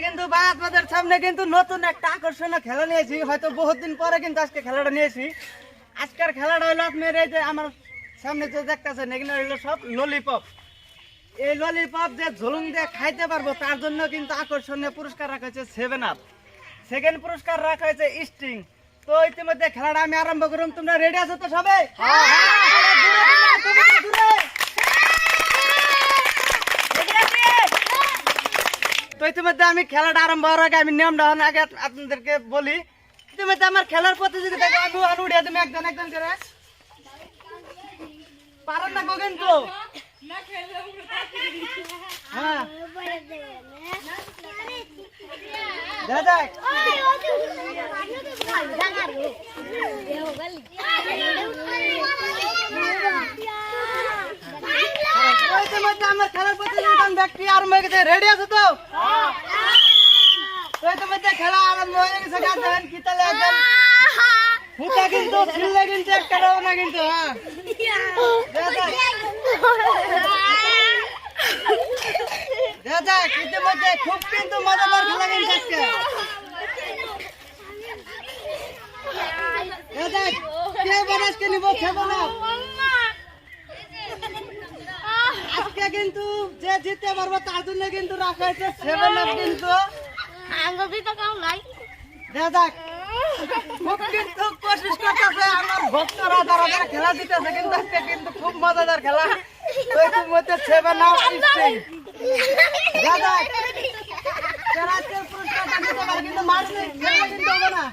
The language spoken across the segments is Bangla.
কিন্তু ভাই আপনাদের সামনে কিন্তু নতুন একটা আকর্ষণীয় খেলা নিয়েছি, হয়তো বহুত দিন পরে কিন্তু আজকে খেলাটা নিয়েছি। আজকের খেলাটা হলো আপনার এই যে আমার সামনে যে দেখতেছেন এখানে হলো সব ললিপপ। এই ললিপপ যে ঝুলুং দিয়ে খাইতে পারবো তার জন্য কিন্তু আকর্ষণীয় পুরস্কার রাখা হয়েছে 7 আপ, সেকেন্ড পুরস্কার রাখা হয়েছে স্টিং। তো ইতিমধ্যে খেলাটা আমি আরম্ভ করুন, তোমরা রেডি আছো তো সবাই? তো ইতিমধ্যে আমি খেলাটা আরম্ভ হওয়ার আগে আমি নিয়মটা আগে আপনাদেরকে বলি। ইতিমধ্যে আমার খেলার প্রতিযোগিতা আমি উড়িয়ে তুমি একজন একজন করে পারেন না কিন্তু হ্যাঁ আমার খেলার প্রতিযোগিতা ব্যক্তি আরম্ভ হয়ে গেছে, রেডি আছো তো? ইতিমধ্যে খেলা আরম্ভ হয়ে গেছে, গাছেন কি তাহলে একদম ফুটা কিন্তু ছিললে কিন্তু একটা না কিন্তু হ্যাঁ ইতিমধ্যে খুব কিন্তু মজাদার খেলা কিন্তু আজকে নিব খেবো না আজকে কিন্তু যে জিততে পারবো তার জন্য কিন্তু রাখা হয়েছে 7 আপ কিন্তু খুব কিন্তু কোশিশ করতেছে আমার ভক্তরা যারা যারা খেলা দিতেছে কিন্তু আজকে কিন্তু খুব মজাদার খেলা। তো এর মধ্যে 7 আপ স্টিং কিন্তু মারলে কিন্তু হবে না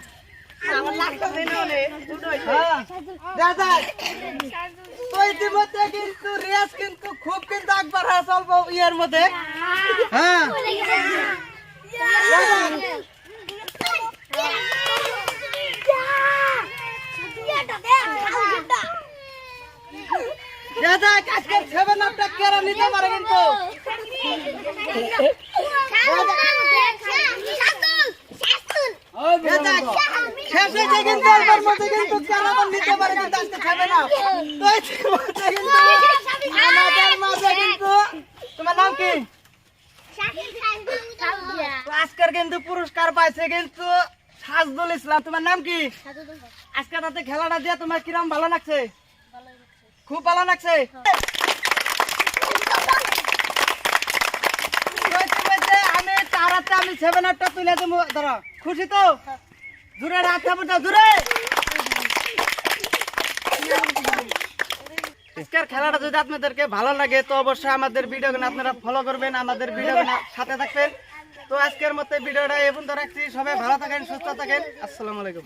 তো ইতিমধ্যে কিন্তু রিয়াজ কিন্তু খুব কিন্তু একবার চলবো ইয়ের মধ্যে হ্যাঁ আজকে 7 আপটা কেরা নিতে পারে কিন্তু শেষ হয়েছে কিন্তু এর মধ্যে কিন্তু কেরা নিতে পারে কিন্তু আজকে 7 আপ। তো ইতিমধ্যে কিন্তু আমাদের মাঝে কিন্তু তোমার নাম কি? আজকের কিন্তু পুরস্কার পাইছে কিন্তু সাজদুল ইসলাম। তোমার নাম কি? আজকে তাতে খেলাটা দিয়ে তোমার কিরম ভালো লাগছে? খুব ভালো লাগছে। আমি তার হাতে আমি 7 আপটা তুলে দেবো, ধরো খুশি তো? দূরে রাত দূরে আজকের খেলাটা যদি আপনাদেরকে ভালো লাগে তো অবশ্যই আমাদের ভিডিওগুলো আপনারা ফলো করবেন, আমাদের ভিডিওগুলো সাথে থাকবেন। তো আজকের মতো ভিডিওটা এই পর্যন্ত রাখছি, সবাই ভালো থাকেন, সুস্থ থাকেন, আসসালামু আলাইকুম।